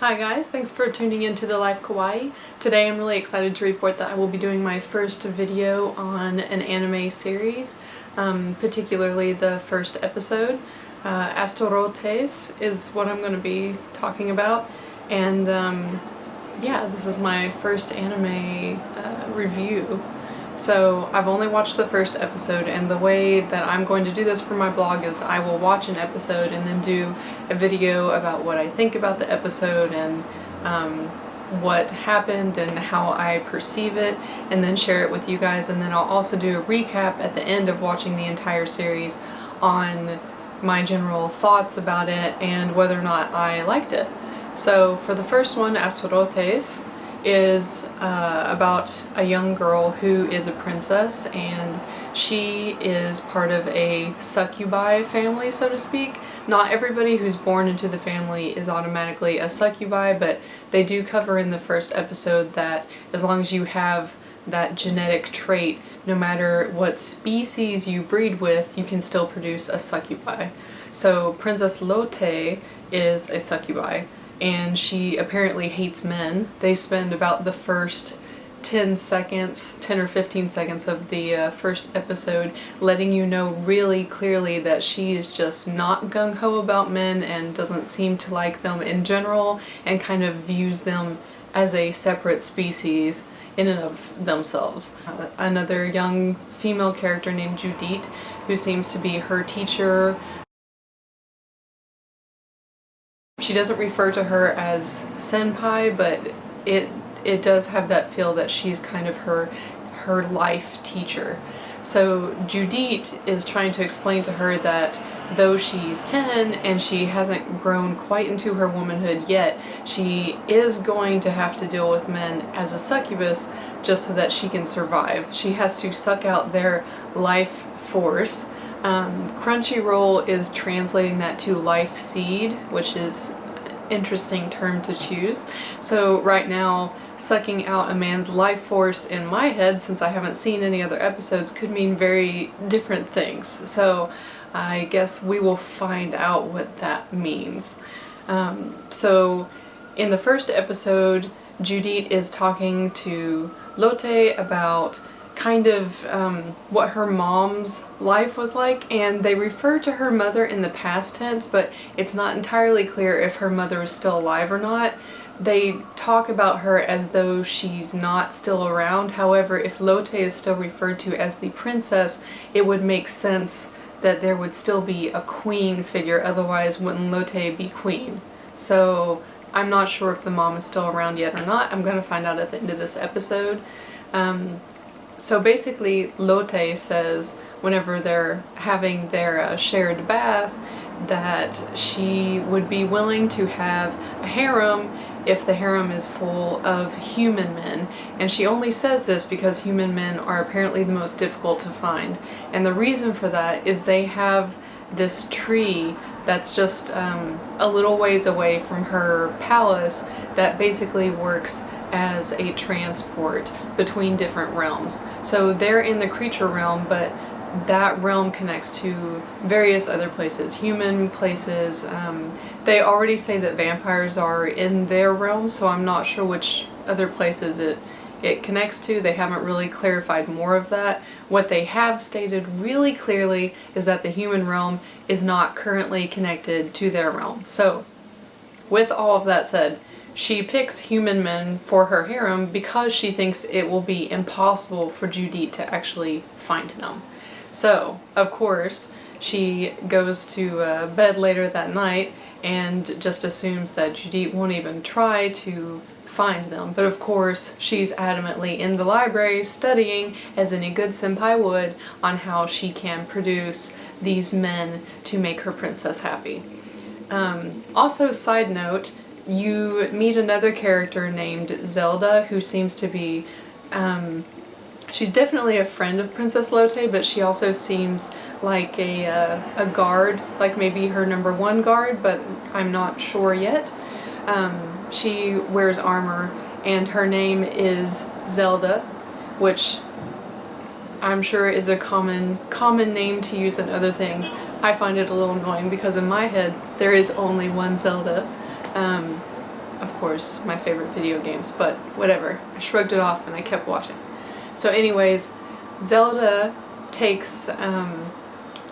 Hi guys, thanks for tuning in to The Life Kawaii. Today I'm really excited to report that I will be doing my first video on an anime series, particularly the first episode. Astarottes is what I'm going to be talking about, and yeah, this is my first anime review. So I've only watched the first episode, and the way that I'm going to do this for my blog is I will watch an episode and then do a video about what I think about the episode and what happened and how I perceive it, and then share it with you guys, and then I'll also do a recap at the end of watching the entire series on my general thoughts about it and whether or not I liked it. So for the first one, Astarottes is about a young girl who is a princess, and she is part of a succubi family, so to speak. Not everybody who's born into the family is automatically a succubi, but they do cover in the first episode that as long as you have that genetic trait, no matter what species you breed with, you can still produce a succubi. So Princess Lotte is a succubi, and she apparently hates men. They spend about the first 10 or 15 seconds of the first episode letting you know really clearly that she is just not gung-ho about men and doesn't seem to like them in general, and kind of views them as a separate species in and of themselves. Another young female character named Judith, who seems to be her teacher. She doesn't refer to her as senpai, but it does have that feel that she's kind of her life teacher. So Judith is trying to explain to her that though she's 10 and she hasn't grown quite into her womanhood yet, she is going to have to deal with men as a succubus just so that she can survive. She has to suck out their life force. Crunchyroll is translating that to life seed, which is an interesting term to choose. So right now, sucking out a man's life force in my head, since I haven't seen any other episodes, could mean very different things. So I guess we will find out what that means. So in the first episode, Judith is talking to Lotte about kind of what her mom's life was like, and they refer to her mother in the past tense, but it's not entirely clear if her mother is still alive or not. They talk about her as though she's not still around. However, if Lotte is still referred to as the princess, it would make sense that there would still be a queen figure, otherwise wouldn't Lotte be queen? So I'm not sure if the mom is still around yet or not. I'm going to find out at the end of this episode. So basically, Lotte says whenever they're having their shared bath that she would be willing to have a harem if the harem is full of human men. And she only says this because human men are apparently the most difficult to find. And the reason for that is they have this tree that's just a little ways away from her palace that basically works as a transport between different realms. So they're in the creature realm, but that realm connects to various other places, human places. They already say that vampires are in their realm, so I'm not sure which other places it connects to. They haven't really clarified more of that. What they have stated really clearly is that the human realm is not currently connected to their realm. So with all of that said, she picks human men for her harem because she thinks it will be impossible for Judith to actually find them. So, of course, she goes to bed later that night and just assumes that Judith won't even try to find them. But of course, she's adamantly in the library studying, as any good senpai would, on how she can produce these men to make her princess happy. Also, side note, you meet another character named Zelda, who seems to be, she's definitely a friend of Princess Lotte, but she also seems like a guard, like maybe her number one guard, but I'm not sure yet. She wears armor, and her name is Zelda, which I'm sure is a common name to use in other things. I find it a little annoying because in my head there is only one Zelda. of course, my favorite video games, but whatever. I shrugged it off and I kept watching. So anyways, Zelda takes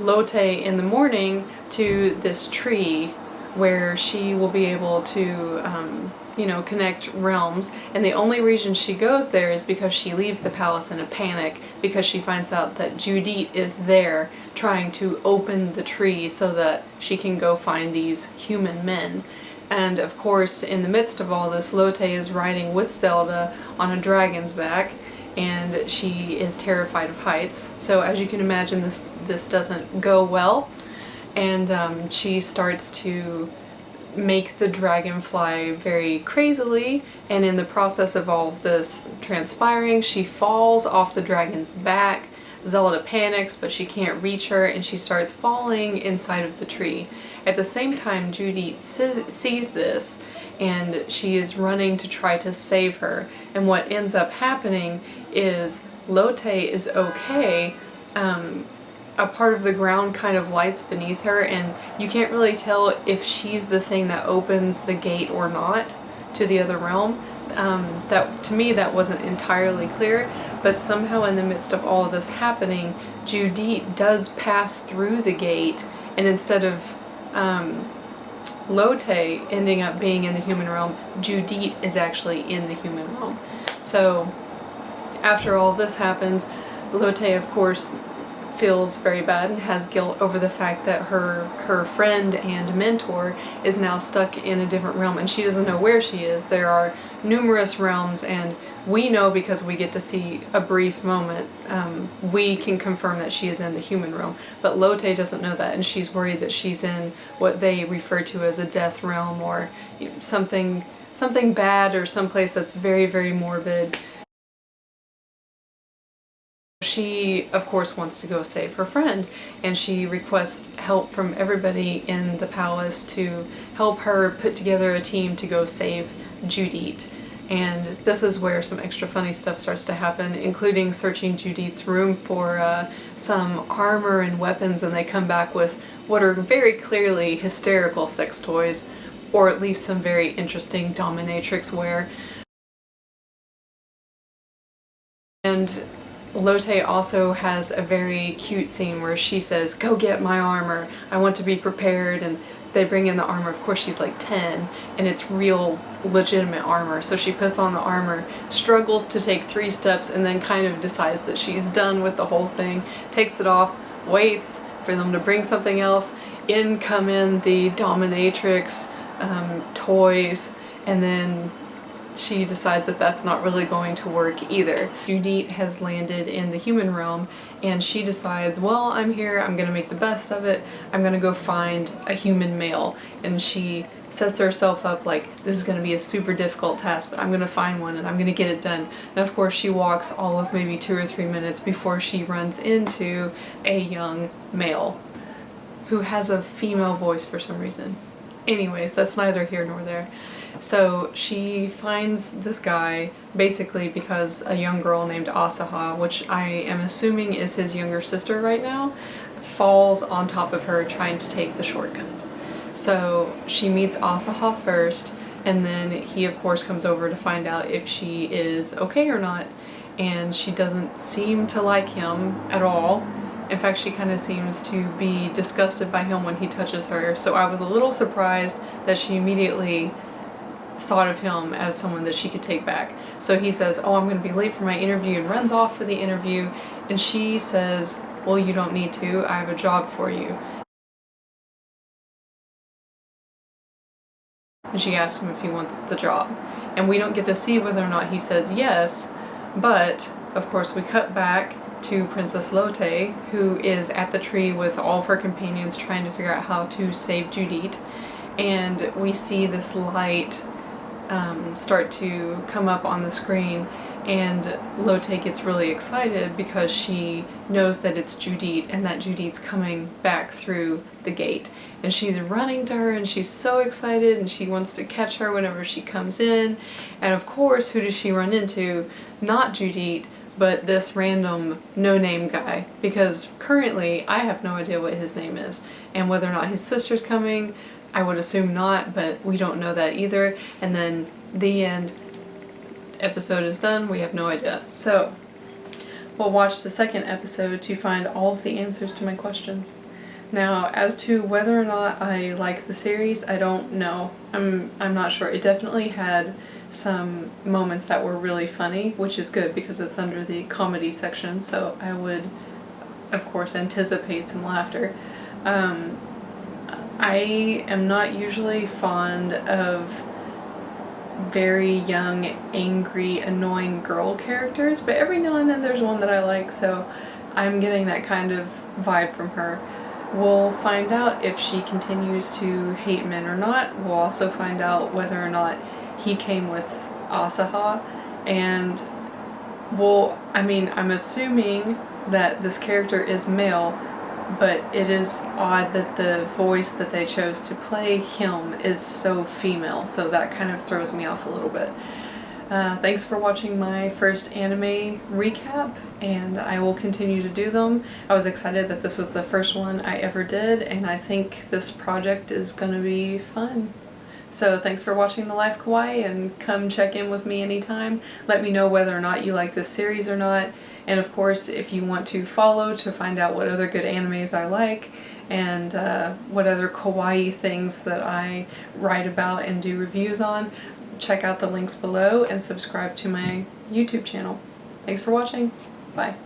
Lotte in the morning to this tree where she will be able to, you know, connect realms, and the only reason she goes there is because she leaves the palace in a panic because she finds out that Judith is there trying to open the tree so that she can go find these human men. And of course, in the midst of all this, Lotte is riding with Zelda on a dragon's back, and she is terrified of heights. So as you can imagine, this doesn't go well, and she starts to make the dragon fly very crazily, and in the process of all of this transpiring, she falls off the dragon's back. Zelda panics, but she can't reach her, and she starts falling inside of the tree. At the same time, Judith sees this, and she is running to try to save her. And what ends up happening is Lotte is okay. A part of the ground kind of lights beneath her, and you can't really tell if she's the thing that opens the gate or not to the other realm. That, to me, that wasn't entirely clear, but somehow in the midst of all of this happening, Judith does pass through the gate, and instead of Lotte ending up being in the human realm, Judith is actually in the human realm. So after all this happens, Lotte, of course, feels very bad and has guilt over the fact that her friend and mentor is now stuck in a different realm, and she doesn't know where she is. There are numerous realms, and we know because we get to see a brief moment. We can confirm that she is in the human realm, but Lotte doesn't know that, and she's worried that she's in what they refer to as a death realm, or something bad, or someplace that's very, very morbid. She, of course, wants to go save her friend, and she requests help from everybody in the palace to help her put together a team to go save Judith. And this is where some extra funny stuff starts to happen, including searching Judith's room for some armor and weapons, and they come back with what are very clearly hysterical sex toys, or at least some very interesting dominatrix wear. And Lotte also has a very cute scene where she says, "Go get my armor, I want to be prepared," and they bring in the armor. Of course, she's like 10, and it's real legitimate armor, so she puts on the armor, struggles to take 3 steps, and then kind of decides that she's done with the whole thing, takes it off, waits for them to bring something else. In come in the dominatrix toys, and then she decides that that's not really going to work either. Judith has landed in the human realm, and she decides, well, I'm here, I'm gonna make the best of it, I'm gonna go find a human male. And she sets herself up like, this is gonna be a super difficult task, but I'm gonna find one and I'm gonna get it done. And of course she walks all of maybe 2 or 3 minutes before she runs into a young male who has a female voice for some reason. Anyways, that's neither here nor there. So she finds this guy basically because a young girl named Asaha, which I am assuming is his younger sister right now, falls on top of her trying to take the shortcut. So she meets Asaha first, and then he of course comes over to find out if she is okay or not, and she doesn't seem to like him at all. In fact, she kind of seems to be disgusted by him when he touches her, so I was a little surprised that she immediately thought of him as someone that she could take back. So he says, "Oh, I'm going to be late for my interview," and runs off for the interview, and she says, "Well, you don't need to, I have a job for you." And she asks him if he wants the job, and we don't get to see whether or not he says yes, but of course we cut back to Princess Lotte, who is at the tree with all of her companions trying to figure out how to save Judith, and we see this light start to come up on the screen, and Lotte gets really excited because she knows that it's Judith and that Judith's coming back through the gate. And she's running to her and she's so excited and she wants to catch her whenever she comes in. And of course, who does she run into? Not Judith, but this random no-name guy, because currently I have no idea what his name is, and whether or not his sister's coming, I would assume not, but we don't know that either. And then the end, episode is done, we have no idea. So we'll watch the second episode to find all of the answers to my questions. Now, as to whether or not I like the series, I don't know. I'm not sure. It definitely had some moments that were really funny, which is good because it's under the comedy section, so I would, of course, anticipate some laughter. I am not usually fond of very young, angry, annoying girl characters, but every now and then there's one that I like, so I'm getting that kind of vibe from her. We'll find out if she continues to hate men or not. We'll also find out whether or not he came with Asaha, and I'm assuming that this character is male, but it is odd that the voice that they chose to play him is so female, so that kind of throws me off a little bit. Thanks for watching my first anime recap, and I will continue to do them. I was excited that this was the first one I ever did, and I think this project is gonna be fun. So thanks for watching The Life Kawaii, and come check in with me anytime. Let me know whether or not you like this series or not, and of course if you want to follow to find out what other good animes I like, and what other kawaii things that I write about and do reviews on, check out the links below and subscribe to my YouTube channel. Thanks for watching. Bye.